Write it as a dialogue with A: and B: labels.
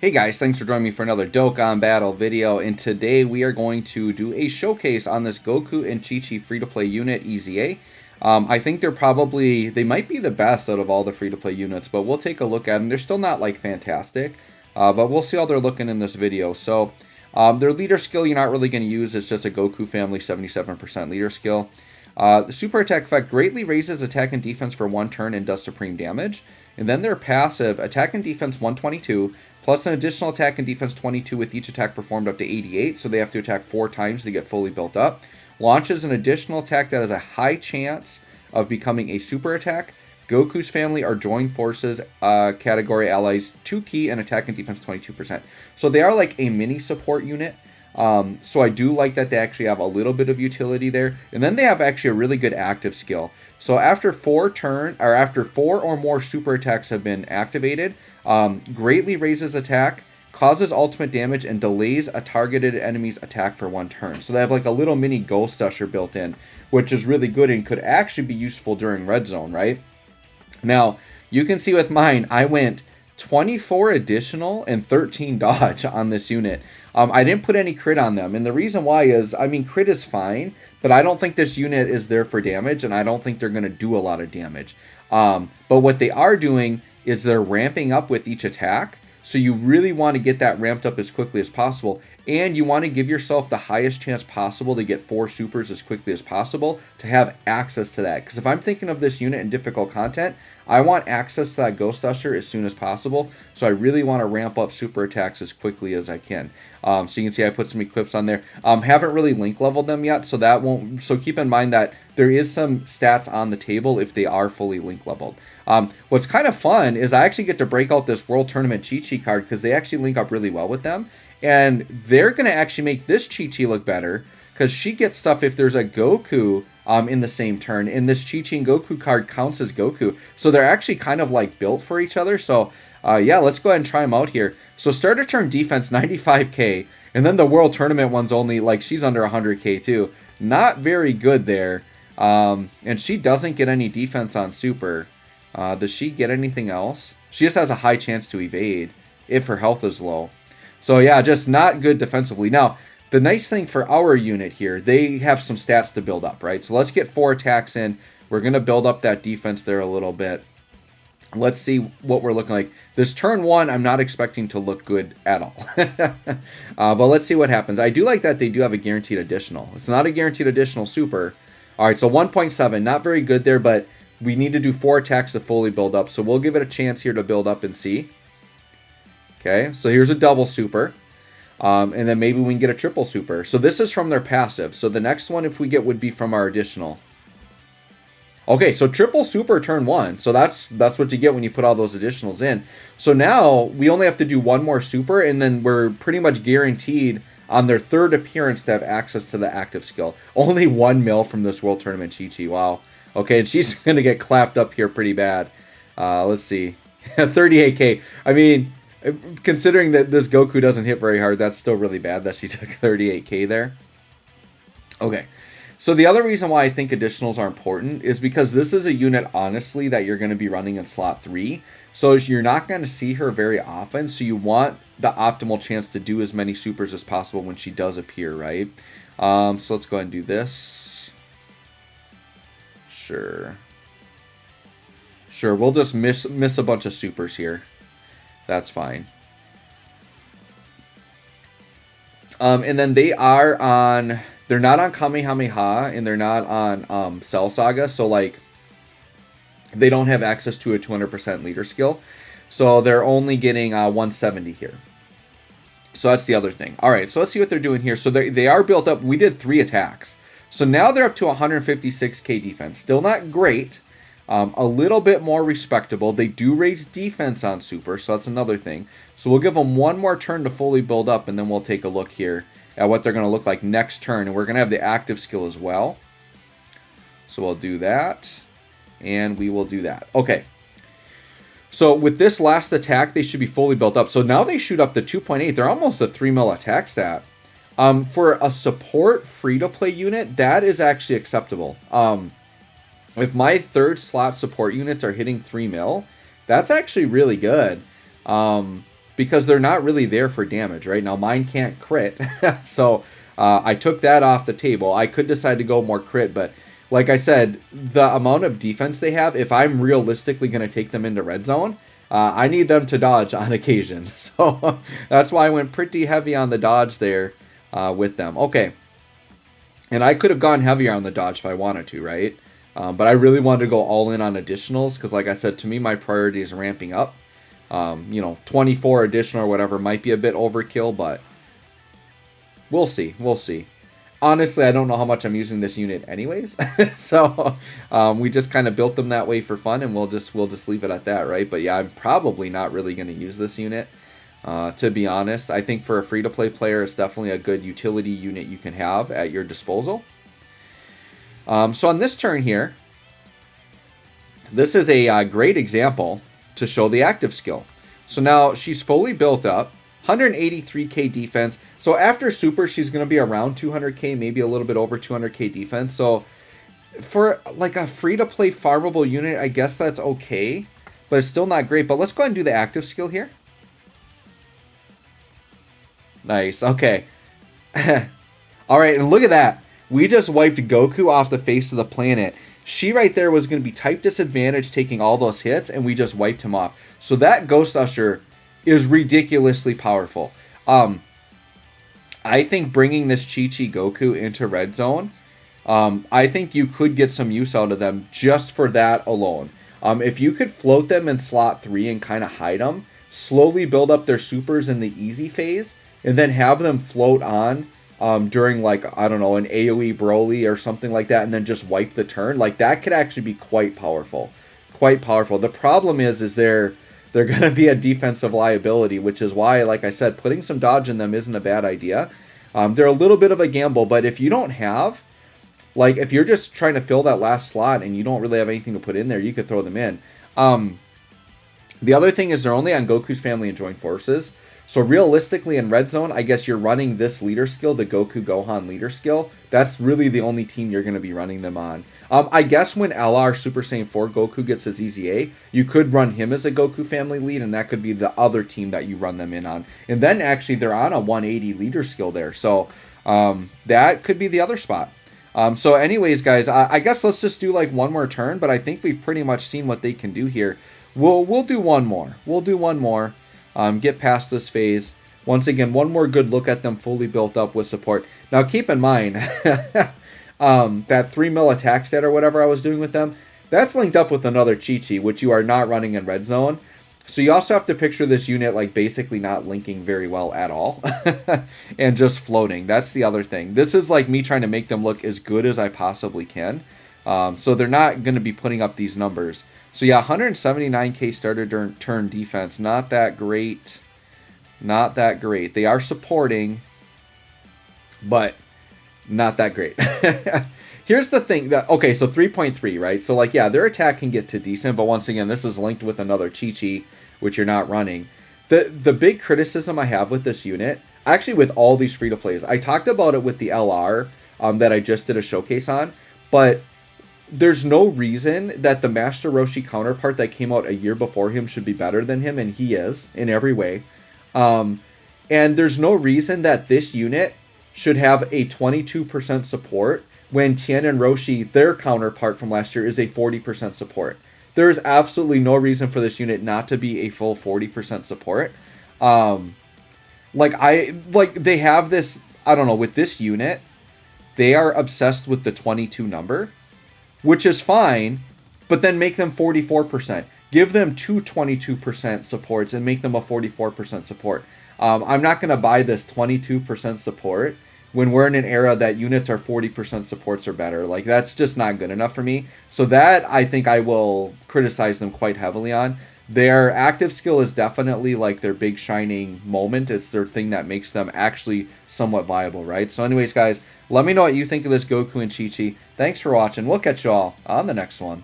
A: Hey guys, thanks for joining me for another Dokkan Battle video, and today we are going to do a showcase on this Goku and Chi-Chi free-to-play unit, EZA. I think they might be the best out of all the free-to-play units, but we'll take a look at them. They're still not, like, fantastic, but we'll see how they're looking in this video. So, their leader skill you're not really going to use. It's just a Goku family 77% leader skill. The super attack effect greatly raises attack and defense for one turn and does supreme damage. And then their passive, attack and defense 122, plus an additional attack and defense 22 with each attack performed up to 88, so they have to attack 4 times to get fully built up. Launches an additional attack that has a high chance of becoming a super attack. Goku's family are joined forces category allies 2 key and attack and defense 22%. So they are like a mini support unit. So I do like that they actually have a little bit of utility there. And then they have actually a really good active skill. So after 4 or more super attacks have been activated, greatly raises attack, causes ultimate damage, and delays a targeted enemy's attack for 1 turn. So they have like a little mini ghost usher built in, which is really good and could actually be useful during red zone, right? Now, you can see with mine, I went 24 additional and 13 dodge on this unit. I didn't put any crit on them, and the reason why is, I mean, crit is fine, but I don't think this unit is there for damage, and I don't think they're going to do a lot of damage. But what they are doing is they're ramping up with each attack, so you really want to get that ramped up as quickly as possible, and you want to give yourself the highest chance possible to get 4 supers as quickly as possible to have access to that. Because if I'm thinking of this unit in difficult content, I want access to that Ghost Usher as soon as possible, so I really want to ramp up super attacks as quickly as I can. So you can see I put some equips on there. Haven't really link leveled them yet, so that won't. So keep in mind that there is some stats on the table if they are fully link leveled. What's kind of fun is I actually get to break out this World Tournament Chi-Chi card because they actually link up really well with them. And they're going to actually make this Chi-Chi look better because she gets stuff if there's a Goku in the same turn. And this Chi-Chi and Goku card counts as Goku. So they're actually kind of like built for each other. So yeah, let's go ahead and try them out here. So starter turn defense 95k. And then the World Tournament one's only like she's under 100k too. Not very good there. And she doesn't get any defense on super. Does she get anything else? She just has a high chance to evade if her health is low. So yeah, just not good defensively. Now, the nice thing for our unit here, they have some stats to build up, right? So let's get 4 attacks in. We're going to build up that defense there a little bit. Let's see what we're looking like. This turn 1, I'm not expecting to look good at all. But let's see what happens. I do like that they do have a guaranteed additional. It's not a guaranteed additional super. All right, so 1.7, not very good there, but we need to do 4 attacks to fully build up. So we'll give it a chance here to build up and see. Okay, so here's a double super. And then maybe we can get a triple super. So this is from their passive. So the next one, if we get, would be from our additional. Okay, so triple super turn 1. So that's what you get when you put all those additionals in. So now we only have to do 1 more super, and then we're pretty much guaranteed on their 3rd appearance to have access to the active skill. Only 1 mil from this World Tournament Chi-Chi. Wow. Okay, and she's going to get clapped up here pretty bad. Let's see. 38k. I mean, considering that this Goku doesn't hit very hard, that's still really bad that she took 38k there. Okay. So the other reason why I think additionals are important is because this is a unit, honestly, that you're going to be running in slot 3. So you're not going to see her very often. So you want the optimal chance to do as many supers as possible when she does appear, right? So let's go ahead and do this. Sure, we'll just miss a bunch of supers here. That's fine. And then they're not on Kamehameha, and they're not on Cell Saga, so like they don't have access to a 200% leader skill. So they're only getting 170 here. So that's the other thing. All right, so let's see what they're doing here. So they are built up. We did 3 attacks. So now they're up to 156k defense. Still not great. A little bit more respectable. They do raise defense on super, so that's another thing. So we'll give them 1 more turn to fully build up, and then we'll take a look here at what they're going to look like next turn. And we're going to have the active skill as well. So we'll do that, and we will do that. Okay. So with this last attack, they should be fully built up. So now they shoot up to 2.8. They're almost a 3 mil attack stat. For a support free-to-play unit, that is actually acceptable. If my 3rd slot support units are hitting 3 mil, that's actually really good. because they're not really there for damage, right? Now, mine can't crit, so I took that off the table. I could decide to go more crit, but like I said, the amount of defense they have, if I'm realistically going to take them into red zone, I need them to dodge on occasion. So that's why I went pretty heavy on the dodge there with them. Okay. And I could have gone heavier on the dodge if I wanted to, right? But I really wanted to go all in on additionals because, like I said, to me, my priority is ramping up. 24 additional or whatever might be a bit overkill, but we'll see. We'll see. Honestly, I don't know how much I'm using this unit anyways. So we just kind of built them that way for fun, and we'll just leave it at that, right? But yeah, I'm probably not really going to use this unit, to be honest. I think for a free-to-play player, it's definitely a good utility unit you can have at your disposal. So on this turn here, this is a great example to show the active skill. So now she's fully built up. 183k defense. So after super, she's going to be around 200k, maybe a little bit over 200k defense. So for like a free-to-play farmable unit, I guess that's okay, but it's still not great. But let's go ahead and do the active skill here. Nice. Okay. All right, and look at that. We just wiped Goku off the face of the planet. She right there was going to be type disadvantage taking all those hits, and we just wiped him off. So that Ghost Usher is ridiculously powerful. I think bringing this Chi-Chi Goku into red zone, I think you could get some use out of them just for that alone. If you could float them in slot 3 and kind of hide them, slowly build up their supers in the easy phase, and then have them float on during, like, I don't know, an AoE Broly or something like that, and then just wipe the turn, like, that could actually be quite powerful. Quite powerful. The problem is they're going to be a defensive liability, which is why, like I said, putting some dodge in them isn't a bad idea. They're a little bit of a gamble, but if you don't have, like, if you're just trying to fill that last slot and you don't really have anything to put in there, you could throw them in. The other thing is they're only on Goku's family and joint forces. So realistically in red zone, I guess you're running this leader skill, the Goku Gohan leader skill. That's really the only team you're going to be running them on. I guess when LR Super Saiyan 4 Goku gets his EZA, you could run him as a Goku family lead, and that could be the other team that you run them in on. And then actually they're on a 180 leader skill there. So that could be the other spot. So anyways, guys, I guess let's just do like one more turn, but I think we've pretty much seen what they can do here. We'll do one more. We'll do one more. Get past this phase. Once again, one more good look at them fully built up with support. Now keep in mind, that 3 mil attack stat or whatever I was doing with them, that's linked up with another Chi-Chi, which you are not running in red zone. So you also have to picture this unit like basically not linking very well at all. And just floating. That's the other thing. This is like me trying to make them look as good as I possibly can. So they're not going to be putting up these numbers. So yeah, 179k starter turn defense. Not that great. Not that great. They are supporting, but not that great. Here's the thing that, okay, so 3.3, right? So like, yeah, their attack can get to decent, but once again, this is linked with another Chi-Chi, which you're not running. The big criticism I have with this unit, actually with all these free-to-plays, I talked about it with the LR that I just did a showcase on, but there's no reason that the Master Roshi counterpart that came out a year before him should be better than him, and he is, in every way. And there's no reason that this unit should have a 22% support when Tien and Roshi, their counterpart from last year, is a 40% support. There is absolutely no reason for this unit not to be a full 40% support. They have this, I don't know, with this unit, they are obsessed with the 22 number, which is fine, but then make them 44%. Give them two 22% supports and make them a 44% support. I'm not going to buy this 22% support when we're in an era that units are 40% supports or better. Like, that's just not good enough for me. So that, I think I will criticize them quite heavily on. Their active skill is definitely like their big shining moment. It's their thing that makes them actually somewhat viable, right? So anyways, guys, let me know what you think of this Goku and Chi-Chi. Thanks for watching. We'll catch you all on the next one.